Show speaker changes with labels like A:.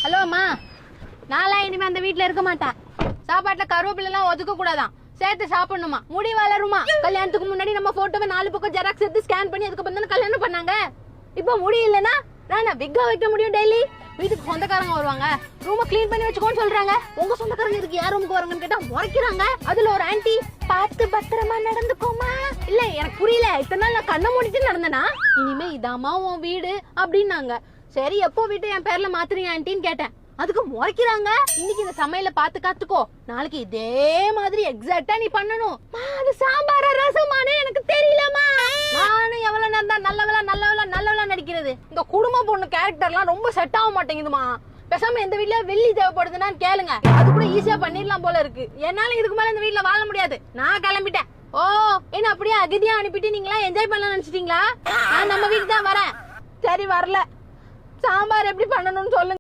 A: Hello அம்மா, நான்லாம் இனிமே அந்த வீட்டுல இருக்க மாட்டேன். சாப்பாட்டுல கருவேப்பிலை எல்லாம் ஒதுக்க கூடாதான், சேர்த்து சாப்பிடணுமா. முடி வளருமா. கல்யாணத்துக்கு முன்னாடி நம்ம போட்டோவை 4 பக்கம் ஜெராக்ஸ் எடுத்து ஸ்கேன் பண்ணி அதுக்கப்புறம் தானே கல்யாணம் பண்ணாங்க. இப்ப முடி இல்லைன்னா நான் விக்கா வைக்க முடியும். டெய்லி வீட்டுக்கு சொந்தக்காரங்க வருவாங்க, ரூமை கிளீன் பண்ணி வச்சுக்கோன்னு சொல்றாங்க. உங்க சொந்தக்காரங்க இதுக்கு யார் ரூமுக்கு வராங்கன்னு கேட்டா முறைக்கிறாங்க. அதுல ஒரு ஆன்ட்டி, பார்த்து பத்திரமா நடந்துக்கோமா. இல்ல எனக்கு புரியல, இத்தனை நாள் நான் கண்ணை மூடிட்டு நடந்தனா, இனிமே இதாமா உன் வீடு அப்படின்னாங்க. சரி எப்போ வீட்டை என் பேர்ல மாத்துறீங்க ஆன்ட்டின்னு கேட்டேன். அதுக்கு முறைக்கிறாங்க. இன்னைக்கு இந்த சமையல பாத்து காத்துக்கோ, நாளைக்கு இதே மாதிரி எக்ஸாக்ட்டா நீ பண்ணணும். அது சாம்பார் ரசமானே எனக்கு தெரியலமா. நானும் எவ்வளவு நேரம் தான் நல்லவளா நடிக்கிறது. இந்த குடும்ப பொண்ணு கேரக்டர்லாம் ரொம்ப செட் ஆக மாட்டேங்குதுமா. பேசாம இந்த வீட்ல வெள்ளி தேவைப்படுதுன்னா கேளுங்க, அது கூட ஈஸியா பண்ணிடலாம் போல இருக்கு. என்னால இதுக்கு மேல இந்த வீட்ல வாழ முடியாது, நான் கிளம்பிட்டேன். ஓ, என்ன அப்படியே அகதியா அனுப்பிட்டு நீங்களா என்ஜாய் பண்ணலாம் நினைச்சிட்டீங்களா? நான் நம்ம வீட்டுக்கு தான் வரேன். சரி வரல, சாம்பார் எப்படி பண்ணணும்னு சொல்லுங்க.